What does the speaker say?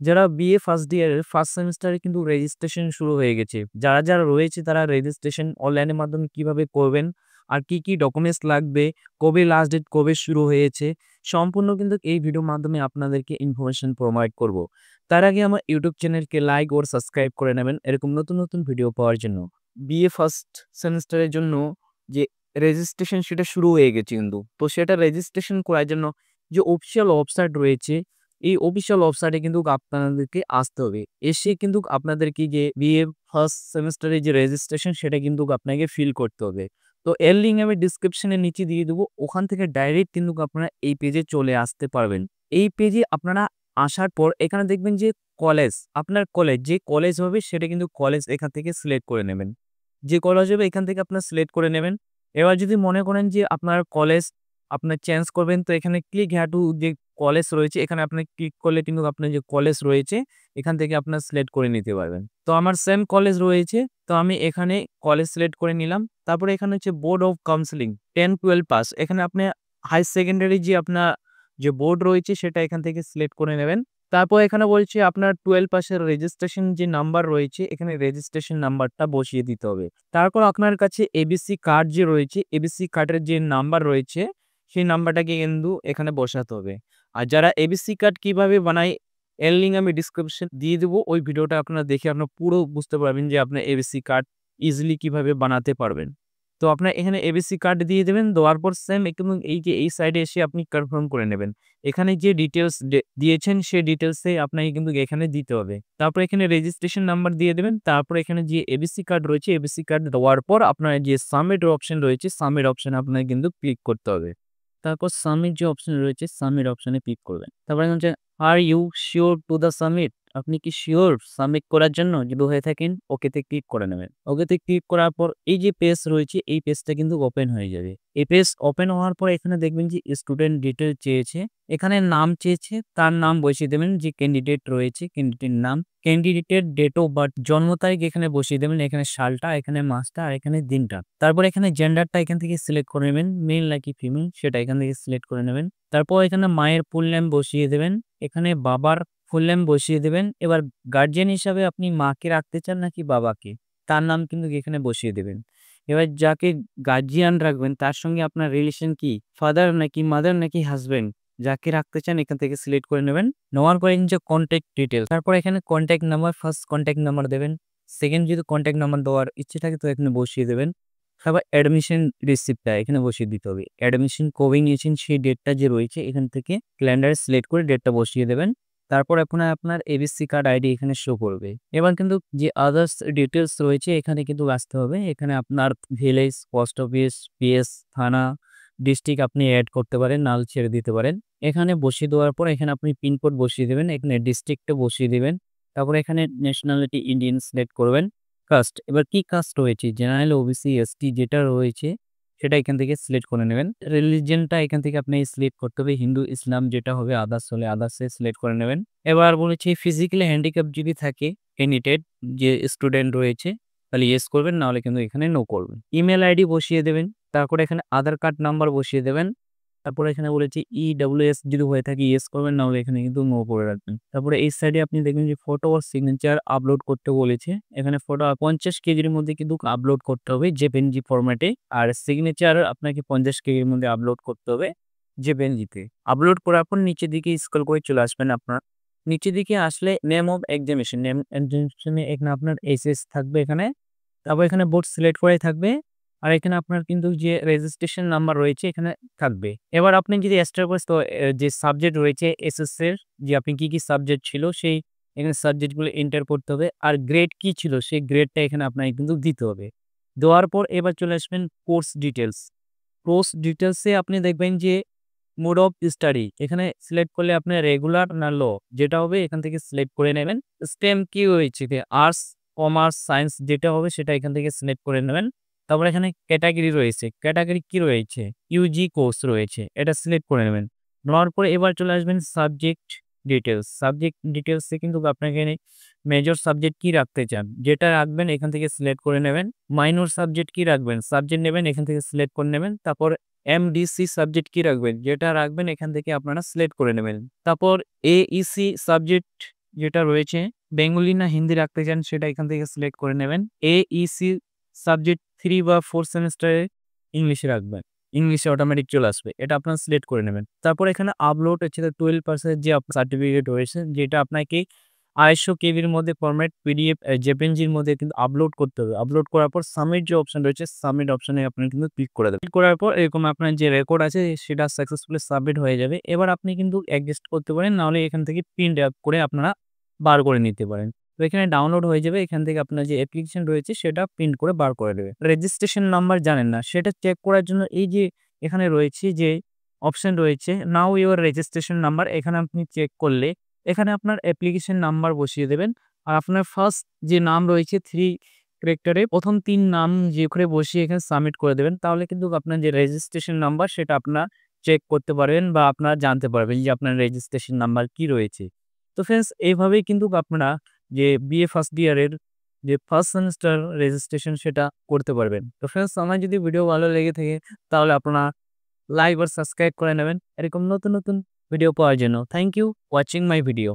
যারা BA first ইয়ারের first সেমিস্টারে কিন্তু রেজিস্ট্রেশন শুরু হয়ে গেছে। যারা রয়েছে তারা রেজিস্ট্রেশন অনলাইনের মাধ্যমে কিভাবে করবেন, আর কি ডকুমেন্টস লাগবে, কবে লাস্ট ডেট, কবে শুরু হয়েছে, সম্পূর্ণ কিন্তু এই ভিডিওর মাধ্যমে আপনাদেরকে ইনফরমেশন প্রোভাইড করব। তার আগে আমার ইউটিউব চ্যানেলকে লাইক ও সাবস্ক্রাইব করে নেবেন এরকম নতুন ভিডিও পাওয়ার জন্য। বিএ ফার্স্ট সেমিস্টারের জন্য যে রেজিস্ট্রেশন সেটা শুরু হয়ে গেছে কিন্তু। তো সেটা রেজিস্ট্রেশন করার জন্য যে অফিসিয়াল ওয়েবসাইট রয়েছে, এই অফিসিয়াল ওয়েবসাইটে কিন্তু আপনাদেরকে আসতে হবে। এসে কিন্তু আপনাদেরকে যে বিএ ফার্স্ট সেমেস্টারের যে রেজিস্ট্রেশন সেটা কিন্তু আপনাকে ফিল করতে হবে। তো এর লিঙ্ক আমি ডিসক্রিপশনের নিচে দিয়ে দেবো। ওখান থেকে ডাইরেক্ট কিন্তু আপনারা এই পেজে চলে আসতে পারবেন। এই পেজে আপনারা আসার পর এখানে দেখবেন যে কলেজ, আপনার কলেজ যে কলেজ হবে সেটা কিন্তু কলেজ এখান থেকে সিলেক্ট করে নেবেন। যে কলেজ হবে এখান থেকে আপনার সিলেক্ট করে নেবেন। এবার যদি মনে করেন যে আপনার কলেজ আপনার চেঞ্জ করবেন, তো এখানে ক্লিক হেয়ার টু যে কলেজ রয়েছে এখানে আপনি ক্লিক করলে কিন্তু আপনার যে কলেজ রয়েছে এখান থেকে আপনার সিলেক্ট করে নিতে পারবেন। তো আমার সেম কলেজ রয়েছে, তো আমি এখানে কলেজ সিলেক্ট করে নিলাম। তারপরে এখানে হচ্ছে বোর্ড অফ কাউন্সিলিং 10-12 পাস, এখানে আপনি হাই সেকেন্ডারি যে আপনার যে বোর্ড রয়েছে সেটা এখান থেকে সিলেক্ট করে নেবেন। তারপর এখানে বলছে আপনার 12 পাসের রেজিস্ট্রেশন যে নাম্বার রয়েছে এখানে রেজিস্ট্রেশন নাম্বারটা বসিয়ে দিতে হবে। তারপর আপনার কাছে এবিসি কার্ড যে রয়েছে, এবিসি কার্ডের যে নাম্বার রয়েছে সেই নাম্বারটাকে কিন্তু এখানে বসাতে হবে। আর যারা এবিসি কার্ড কিভাবে বানায় এর লিঙ্ক আমি ডিসক্রিপশন দিয়ে দেবো। ওই ভিডিওটা আপনারা দেখে আপনারা পুরো বুঝতে পারবেন যে আপনার এবিসি কার্ড ইজিলি কিভাবে বানাতে পারবেন। তো আপনার এখানে এবিসি কার্ড দিয়ে দেবেন। দেওয়ার পর সেম একদম এই যে এই সাইডে এসে আপনি কনফার্ম করে নেবেন। এখানে যে ডিটেলস দিয়েছেন সেই ডিটেলসে আপনাকে কিন্তু এখানে দিতে হবে। তারপর এখানে রেজিস্ট্রেশন নাম্বার দিয়ে দেবেন। তারপর এখানে যে এবিসি কার্ড রয়েছে এবিসি কার্ড দেওয়ার পর আপনার যে সাবমিট অপশন রয়েছে সাবমিট অপশনে আপনাকে কিন্তু ক্লিক করতে হবে। তারপর সাবমিট যে অপশন রয়েছে সাবমিট অপশনে ক্লিক করবেন। তারপরে হচ্ছে are you sure to the submit, আপনি কি শিওর সাবমিট করার জন্য? যদি হয়ে থাকেন ওকেতে ক্লিক করে নেবেন। ওকেতে ক্লিক করার পর এই যে পেজ রয়েছে এই পেজটা কিন্তু ওপেন হয়ে যাবে। এই পেজ ওপেন হওয়ার পর এখানে দেখবেন যে স্টুডেন্ট ডিটেল চেয়েছে, এখানে নাম চেয়েছে, তার নাম বসিয়ে দেবেন। যে ক্যান্ডিডেট রয়েছে ক্যান্ডিডেটের নাম, ক্যান্ডিডেটের ডেট অফ বার্থ জন্ম তারিখ এখানে বসিয়ে দেবেন, এখানে সালটা, এখানে মাসটা আর এখানে দিনটা। তারপর এখানে জেন্ডারটা এখান থেকে সিলেক্ট করে নেবেন, মেল নাকি ফিমেল সেটা এখান থেকে সিলেক্ট করে নেবেন। তারপর এখানে মায়ের ফুল নেম বসিয়ে দেবেন, এখানে বাবার ফুল নেম বসিয়ে দেবেন। এবার গার্জিয়ান হিসাবে আপনি মাকে রাখতে চান নাকি বাবাকে, তার নাম কিন্তু এখানে বসিয়ে দেবেন। এবার যাকে গার্জিয়ান রাখবেন তার সঙ্গে আপনার রিলেশন কি, ফাদার নাকি মাদার নাকি হাজবেন্ড, যাকে রাখতে চান এখান থেকে সিলেক্ট করে নেবেন। নেওয়ার পরে যে কন্ট্যাক্ট ডিটেলস, তারপর এখানে contact number, first contact number দেবেন। সেকেন্ড যদি কন্ট্যাক্ট নাম্বার দেওয়ার ইচ্ছে থাকে তো এখানে বসিয়ে দেবেন। তারপর অ্যাডমিশন রিসিপ্টটা এখানে বসিয়ে দিতে হবে। অ্যাডমিশন কবে নিয়েছেন সেই ডেটটা যে রয়েছে এখান থেকে ক্যালেন্ডারে সিলেক্ট করে ডেটটা বসিয়ে দেবেন। তারপর আপনার এবিসি কার্ড আইডি এখানে শো করবে। এবার কিন্তু যে আদার্স ডিটেলস রয়েছে এখানে কিন্তু আসতে হবে। এখানে আপনার ভিলেজ, পোস্ট অফিস, পিএস, থানা, ডিস্ট্রিক্ট আপনি অ্যাড করতে পারেন, নাল ছেড়ে দিতে পারেন। এখানে বসিয়ে দেওয়ার পর এখানে আপনি পিনকোড বসিয়ে দেবেন, এখানে ডিস্ট্রিক্টটা বসিয়ে দেবেন। তারপর এখানে ন্যাশনালিটি ইন্ডিয়ান সিলেক্ট করবেন। কাস্ট, এবার কি কাস্ট রয়েছে জেনারেল, ওবিসি, এসটি যেটা রয়েছে সেটা এখান থেকে সিলেক্ট করে নেবেন। রিলিজিয়নটা এখান থেকে আপনি সিলেক্ট করতে হবে, হিন্দু, ইসলাম যেটা হবে, আদার্স হলে আদার্সে সিলেক্ট করে নেবেন। এবার বলেছি ফিজিক্যালি হ্যান্ডিক্যাপ যদি থাকে ক্যান্ডিডেট যে স্টুডেন্ট রয়েছে তাহলে ইয়েস করবেন, নাহলে কিন্তু এখানে নো করবেন। ইমেল আইডি বসিয়ে দেবেন। তারপরে এখানে আধার কার্ড নাম্বার বসিয়ে দেবেন। তারপরে এখানে বলেছি ইডব্লিউএস যদি হয়ে থাকে ইয়েস করবেন, নাহলে এখানে কিন্তু নো করে রাখবেন। তারপরে এই সাইডে আপনি দেখবেন যে ফটো আর সিগনেচার আপলোড করতে বলেছে। এখানে ফটো 50 কেজির মধ্যে কিন্তু আপলোড করতে হবে জেপিএনজি ফরম্যাটে, আর সিগনেচার আপনাকে 50 কেজির মধ্যে আপলোড করতে হবে জেপিএনজিতে। আপলোড করার পর নিচের দিকে স্ক্রল করে চলে আসবেন। আপনার নিচের দিকে আসলে নেম অফ এক্সামিনেশন, নেম এক্সামিনেশনে এখানে আপনার এসএস থাকবে এখানে। তারপর এখানে বোর্ড সিলেক্ট করে থাকবে। আর এখানে আপনার কিন্তু যে রেজিস্ট্রেশন নাম্বার রয়েছে এখানে থাকবে। এবার আপনি যদি এস্টাবলিশ তো যে সাবজেক্ট রয়েছে এসএস এর, যে আপনি কি সাবজেক্ট ছিল সেই এখানে সাবজেক্টগুলো এন্টার করতে হবে। আর গ্রেড কি ছিল সেই গ্রেডটা এখানে আপনাকে কিন্তু দিতে হবে। দেওয়ার পর এবার চলে আসবেন কোর্স ডিটেলস। কোর্স ডিটেলসে আপনি দেখবেন যে মোড অফ স্টাডি এখানে সিলেক্ট করলে আপনার রেগুলার না ল যেটা হবে এখান থেকে সিলেক্ট করে নেবেন। স্টেম কি রয়েছে, আর্টস, কমার্স, সায়েন্স যেটা হবে সেটা এখান থেকে সিলেক্ট করে নেবেন। তারপর এখানে ক্যাটাগরি রয়েছে, ক্যাটাগরি কি রয়েছে, ইউজি কোর্স রয়েছে, এটা সিলেক্ট করে নেবেন। নেওয়ার পরে এবার চলে আসবেন সাবজেক্ট ডিটেলস। সাবজেক্ট ডিটেলসে কিন্তু আপনাকে মেজর সাবজেক্ট কি রাখতে চান যেটা রাখবেন এখান থেকে সিলেক্ট করে নেবেন। মাইনর সাবজেক্ট কি রাখবেন, সাবজেক্ট নেবেন এখান থেকে সিলেক্ট করে নেবেন। তারপর এমডিসি সাবজেক্ট কি রাখবেন যেটা রাখবেন এখান থেকে আপনারা সিলেক্ট করে নেবেন। তারপর এইসি সাবজেক্ট যেটা রয়েছে বেঙ্গলি না হিন্দি রাখতে চান সেটা এখান থেকে সিলেক্ট করে নেবেন। AEC সাবজেক্ট 3 বা 4 সেমেস্টারে ইংলিশে রাখবেন। ইংলিশে অটোমেটিক চলে আসবে। এটা আপনারা সিলেক্ট করে নেবেন। তারপর এখানে আপলোড হচ্ছে 12% যে সার্টিফিকেট রয়েছে যেটা আপনাকে 250 কেবির মধ্যে ফরম্যাট পিডিএফ জেপিএনজির মধ্যে কিন্তু আপলোড করতে হবে। আপলোড করার পর সাবমিট যে অপশন রয়েছে সাবমিট অপশনে আপনি কিন্তু ক্লিক করে দেবেন। ক্লিক করার পর এরকম আপনার যে রেকর্ড আছে সেটা সাকসেসফুলি সাবমিট হয়ে যাবে। এবার আপনি কিন্তু অ্যাডজাস্ট করতে পারেন, নাহলে এখান থেকে প্রিন্ট আউট করে আপনারা বার করে নিতে পারেন। তো এখানে ডাউনলোড হয়ে যাবে। এখান থেকে আপনার যে অ্যাপ্লিকেশন রয়েছে সেটা প্রিন্ট করে বার করে দেবে। রেজিস্ট্রেশন নাম্বার জানেন না সেটা চেক করার জন্য এই যে এখানে রয়েছে যে অপশন রয়েছে নাও ইউর রেজিস্ট্রেশন নাম্বার, এখানে আপনি চেক করলে এখানে আপনার অ্যাপ্লিকেশন নাম্বার বসিয়ে দেবেন। আর আপনার ফার্স্ট যে নাম রয়েছে 3 ক্যারেক্টারে প্রথম 3 নাম যে করে বসিয়ে এখানে সাবমিট করে দেবেন। তাহলে কিন্তু আপনার যে রেজিস্ট্রেশন নাম্বার সেটা আপনারা চেক করতে পারবেন বা আপনারা জানতে পারবেন যে আপনার রেজিস্ট্রেশন নাম্বার কি রয়েছে। তো ফ্রেন্ডস এইভাবেই কিন্তু আপনারা যে বিএ ফার্স্ট ইয়ারের যে ফার্স্ট সেমেস্টার রেজিস্ট্রেশন সেটা করতে পারবেন। তো ফ্রেন্ডস আমার যদি ভিডিও ভালো লেগে থাকে তাহলে আপনারা লাইক আর সাবস্ক্রাইব করে নেবেন এরকম নতুন ভিডিও পাওয়ার জন্য। Thank you watching my video.